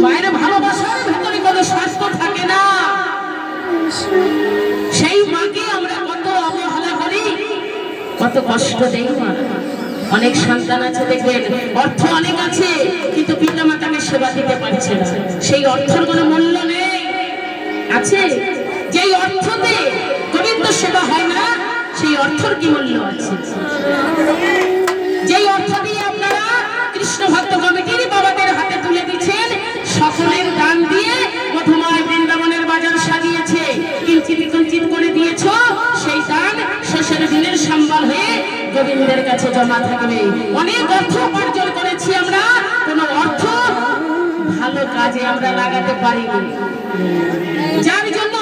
মায়ের ভালোবাসার ভেতরে কোনো স্বার্থ থাকে না। সেই মাকে আমরা কত অবহেলা করি, কত কষ্ট দেই। মা অনেক সন্তান আছে দেখবেন, অর্থ অনেক আছে কিন্তু পিতা মাতাকে সেবা দিতে পারছে না। সেই অর্থের কোনো মূল্য নেই। আছে যেই অর্থতে গোবিন্দ সেবা হয় না, সেই অর্থের কি মূল্য আছে? যেই অর্থ দিয়ে আপনারা কৃষ্ণ ভক্ত কমিটির বাবাদের হাতে তুলে দিচ্ছেন, সকলের দান দিয়ে মধুময় বৃন্দাবনের বাজার সাজিয়েছে, কিঞ্চিত কিঞ্চিত করে দিয়েছ, সেই দান শেষের দিনের সম্বল হয়ে গোবিন্দের কাছে জমা থাকবে। অনেক অর্থ উপার্জন করেছি আমরা, কোন অর্থ ভালো কাজে আমরা লাগাতে পারিনি। যার জন্য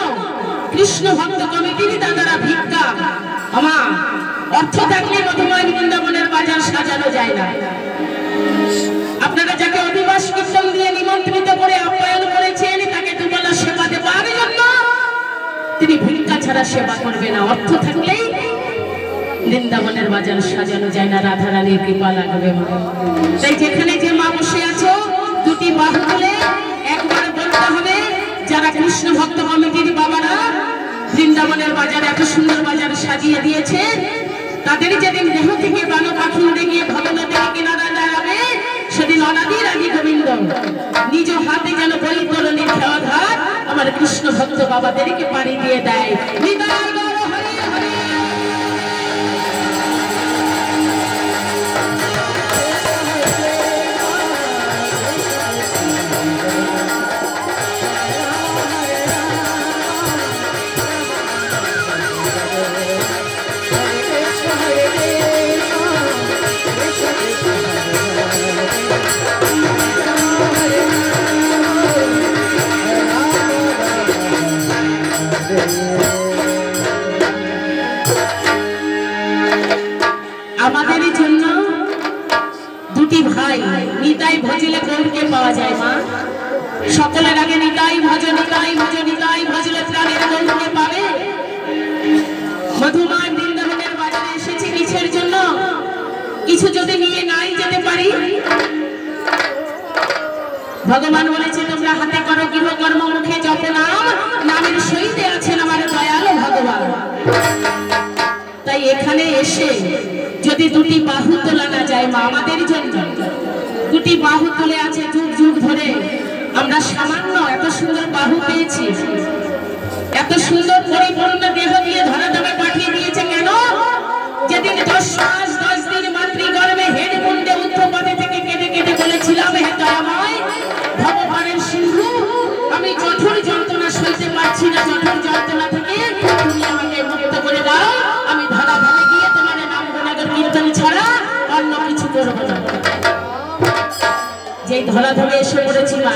কৃষ্ণ ভক্ত কমিটির দাদারা ভিক্ষা, আমার অর্থ থাকলে মধুময় বৃন্দাবনের বাজার সাজানো যায় না। আপনারা যাকে অধিবাস কীর্তন দিয়ে নিমন্ত্রিত করে আপ্যায়ন করেছেন, তাকে দুবেলা সেবা দেওয়ার জন্য তিনি ভিক্ষা ছাড়া সেবা করবে না। অর্থ থাকলেই বৃন্দাবনের বাজার সাজানো যায় না, রাধা রানীর কৃপা লাগবে। তাই যেখানে যে মা বসে আছো, দুটি বাহু তুলে একবার বলতে হবে, যারা কৃষ্ণ ভক্ত কমিটির বাবারা বৃন্দাবনের বাজার এত সুন্দর বাজার সাজিয়ে দিয়েছে, তাদের যেদিন দেহ থেকে বানো পাখি উড়ে গিয়ে ভবনদের কিনারা দাঁড়াবে, সেদিন অনাদির আদি গোবিন্দ নিজ হাতে যেন বৈতরণীর খেয়াঘাট আমার কৃষ্ণ ভক্ত বাবাদেরকে পাড়ি দিয়ে দেয়। আমাদের জন্য দুটি ভাই নিতাই ভজিলে গৌরকে পাওয়া যায়। মা সকলের আগে নিতাই ভজ, নিতাই ভজ, নিতাই ভজলে প্রাণের গৌরকে পাবে। মধুময় বৃন্দাবনের বাজারে এসেছে কিসের জন্য? কিছু যদি নিয়ে নাই যেতে পারি, ভগবান বলেছে তোমরা হাতে করো গৃহকর্ম, মুখে জপ নাম, নামের সহিতে আছেন আমার দয়াল ভগবান। তাই এখানে এসে যদি দুটি বাহু তোলা না যায়, মা আমাদের জন্য দুটি বাহু তুলে আছে যুগ যুগ ধরে। আমরা সামান্য এত সুন্দর বাহু পেয়েছি, এত সুন্দর পরিপূর্ণ দেহ দিয়ে ধরাধামে পাঠিয়ে দিয়েছে। কেন? যেদিন 10 মাস 10 দিন মাতৃ গর্ভে হেড মুন্ডে উত্তরপথে থেকে কেটে কেটে বলেছিলাম, হে দয়াময় ভগবানের সিন্ধু, আমি জঠর যন্ত্রণা সইতে পারছি না, জঠর যন্ত্রণা থেকে তুমি আমাকে মুক্ত করে দাও, আমি ধরাধামে গিয়ে তোমার নাম গুণাগান কীর্তন ছাড়া অন্য কিছু করব না। যেই ধরাধামে এসে পড়েছি মা,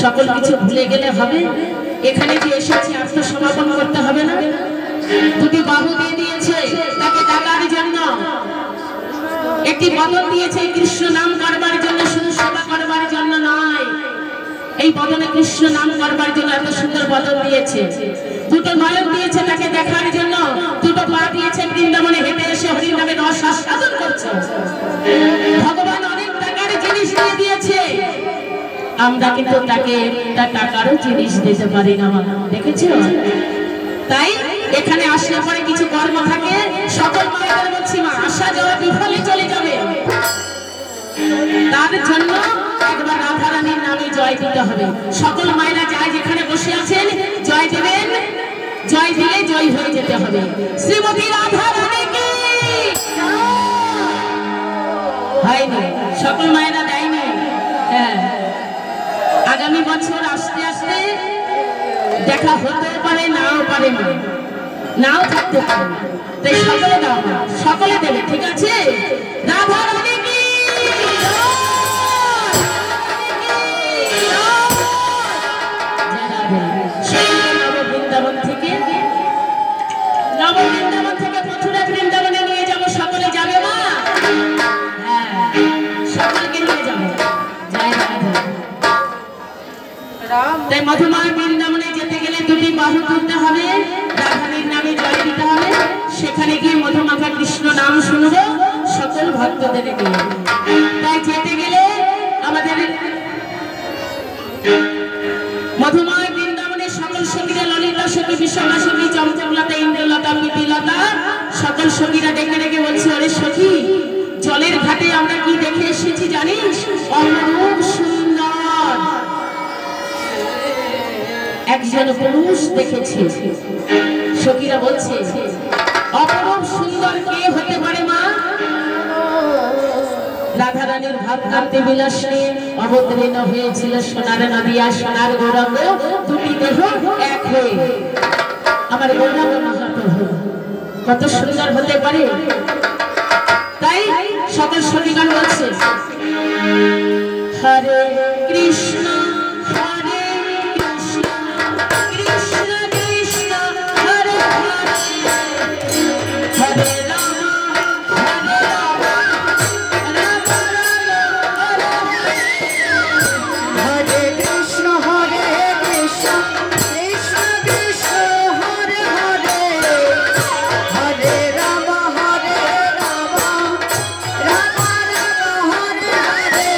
সকল কিছু ভুলে গেলে হবে? এখানে যে এসেছি আত্মসমর্পণ করতে হবে না? দুটি বাহু দিয়ে দিয়েছে তাকে ডাকার জন্য, একটি বদন দিয়েছে কৃষ্ণ নাম করবার জন্য, শুধু সেবা করবার জন্য নয়। এই বদনে কৃষ্ণ নাম করবার জন্য এত সুন্দর বদন দিয়েছে। দুটো নয়ন দিয়েছে তাকে দেখার জন্য, দুটো পা দিয়েছে বৃন্দাবনে হেঁটে এসে হরির নামে রস আস্বাদন করছে। ভগবান অনেক টাকার জিনিস দিয়ে দিয়েছে, আমরা কিন্তু তাকে তার টাকারও জিনিস দিতে পারি না। দেখেছো? তাই এখানে আসলে পরে কিছু কর্ম থাকে, সকল মায়েদের বলছি মা আশা যাওয়া বিফলে চলে যাবে। তার জন্য একবার রাধা রানীর নামে জয় দিতে হবে। সকল মায়েরা যায় যেখানে বসে আছেন জয় দেবেন, জয় দিলে জয় হয়ে যেতে হবে। শ্রীমতী রাধা রানী কি হয়নি? সকল মায়েরা দেয়নি। হ্যাঁ, আগামী বছর আস্তে আস্তে দেখা হতেও পারে, নাও পারে, নাও থাকতে পারে। তাই সকলে দাও, সকলে দেবে, ঠিক আছে? রাধা রানী কি বৃন্দাবন থেকে মথুরা বৃন্দাবনে নিয়ে যাবো, সকলে যাবে মা? হ্যাঁ, সকলকে নিয়ে যাবো। তাই মধুময় বৃন্দাবনে যেতে গেলে দুটি বাহু তুলতে হবে, রাধানীর নামে জয় দিতে হবে। সেখানে গিয়ে মধুমাখা কৃষ্ণ নাম শুনবো সকল ভক্তদের নিয়ে। তাই যেতে গেলে আমাদের মধুময় বৃন্দাবনের সকল সখীরা, ললিতা সখী, বিশ্বমা সখী, চম্পকলতা, ইন্দ্রলতা, প্রীতিলতা, সকল সখীরা ডেকে ডেকে বলছে, ওরে সখী, জলের ঘাটে আমরা কি দেখে এসেছি জানিস? অপরূপ সুন্দর একজন পুরুষ দেখেছি। সখীরা বলছে, অপরূপ সুন্দর কে হতে পারে মা? রাধারানীর ভাব কান্তি বিলাস নিয়ে অবতীর্ণ হয়েছিল সোনার নদী আর সোনার গৌরাঙ্গ, দুটি দেহ এক হয়ে। আমার গৌরাঙ্গ মহাপ্রভু কত সুন্দর হতে পারে। তাই সকল সখীগণ বলছে, হরে কৃষ্ণ হরে কৃষ্ণ, কৃষ্ণ কৃষ্ণ হরে হরে, হরে রাম হরে রাম, রাম রাম হরে হরে। হরে কৃষ্ণ কৃষ্ণ কৃষ্ণ হরে হরে, হরে রাম রাম রাম হরে হরে।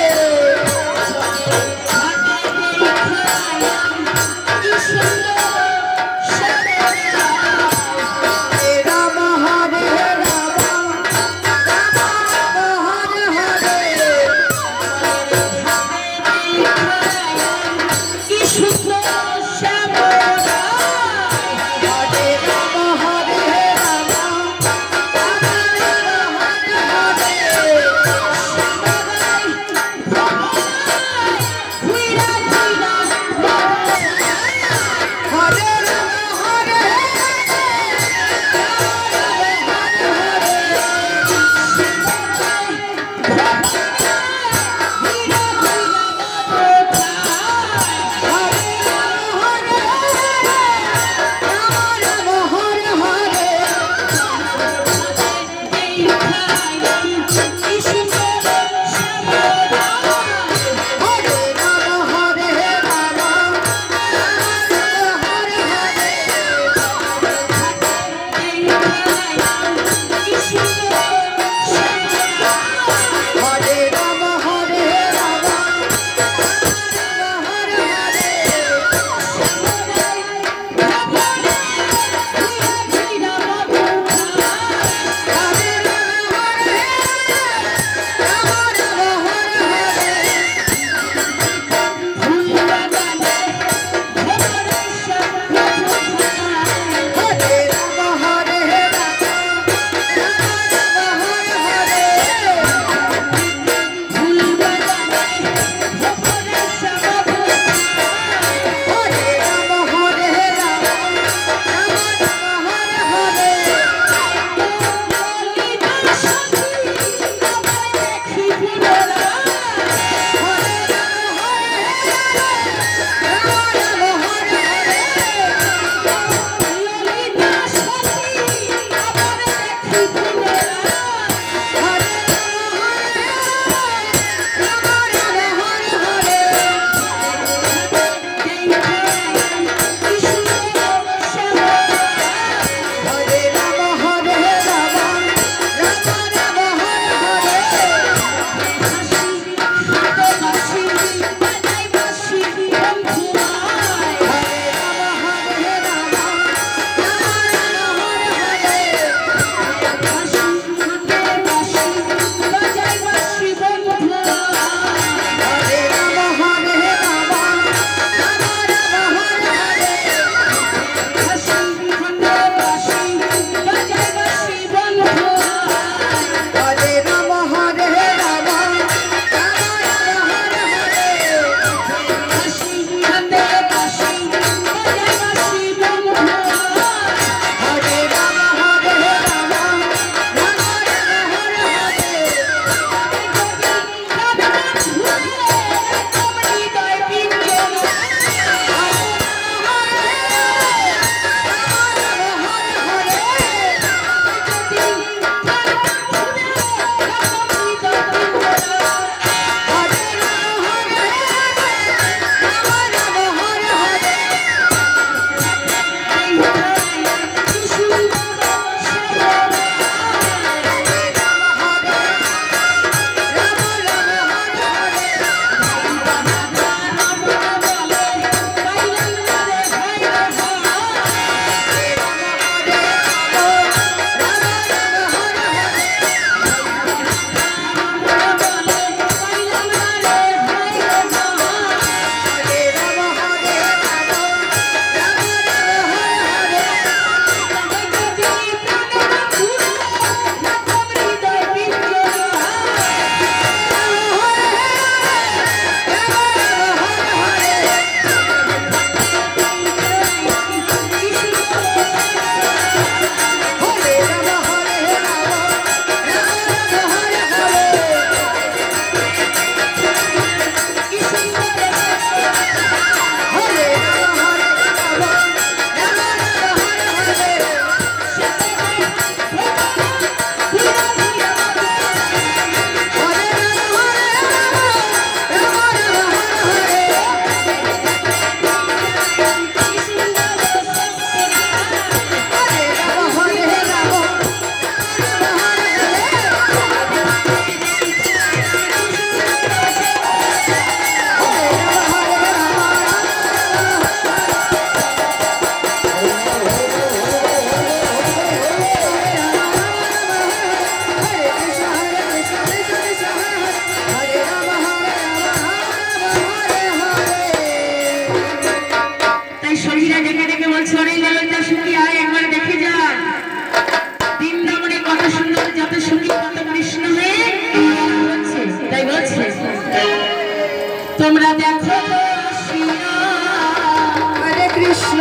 হরে কৃষ্ণ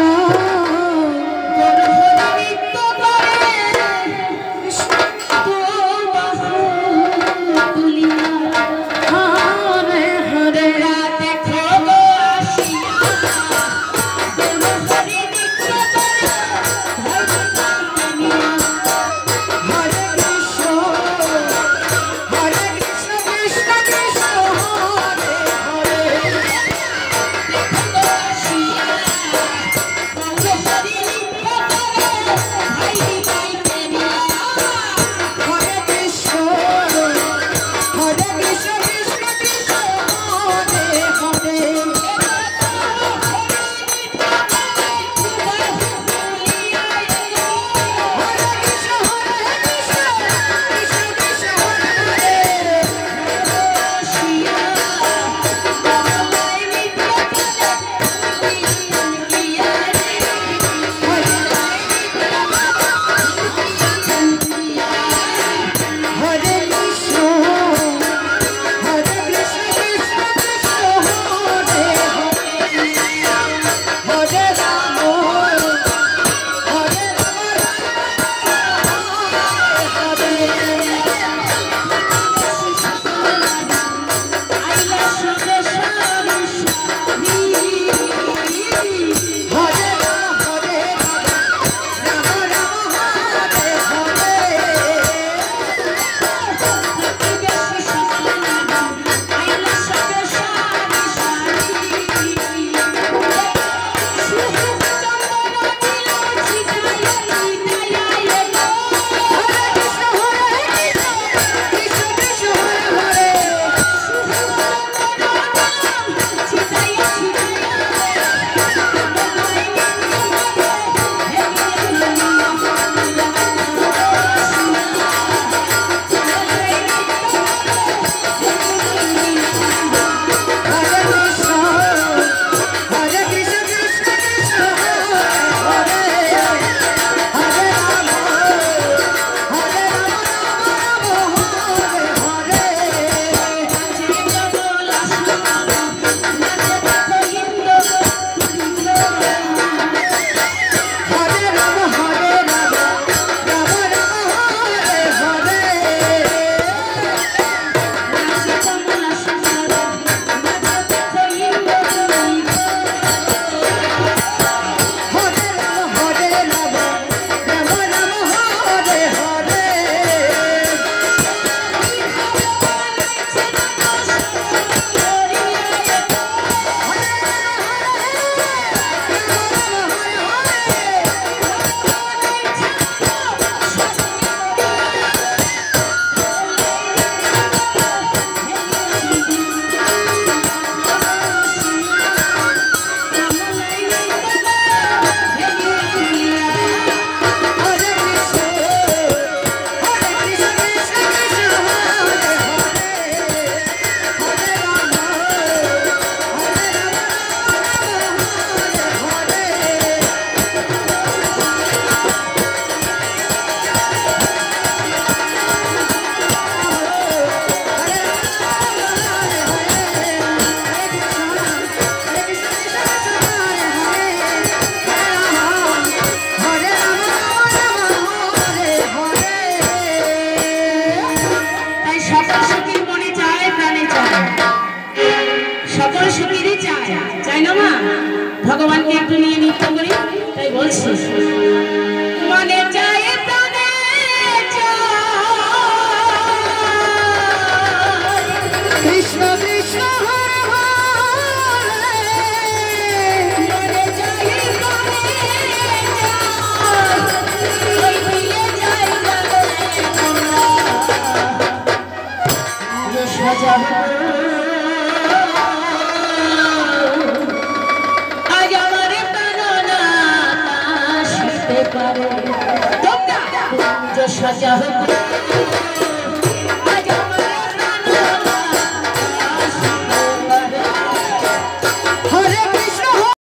भगवान के एक लिए नृत्य करी তাই বলছি মনে চায় প্রাণে চায় কৃষ্ণ কৃষ্ণ হরে হরে মনে চায় প্রাণে চায় ওই দিয়ে যায় তোমরা সাজাবো सजा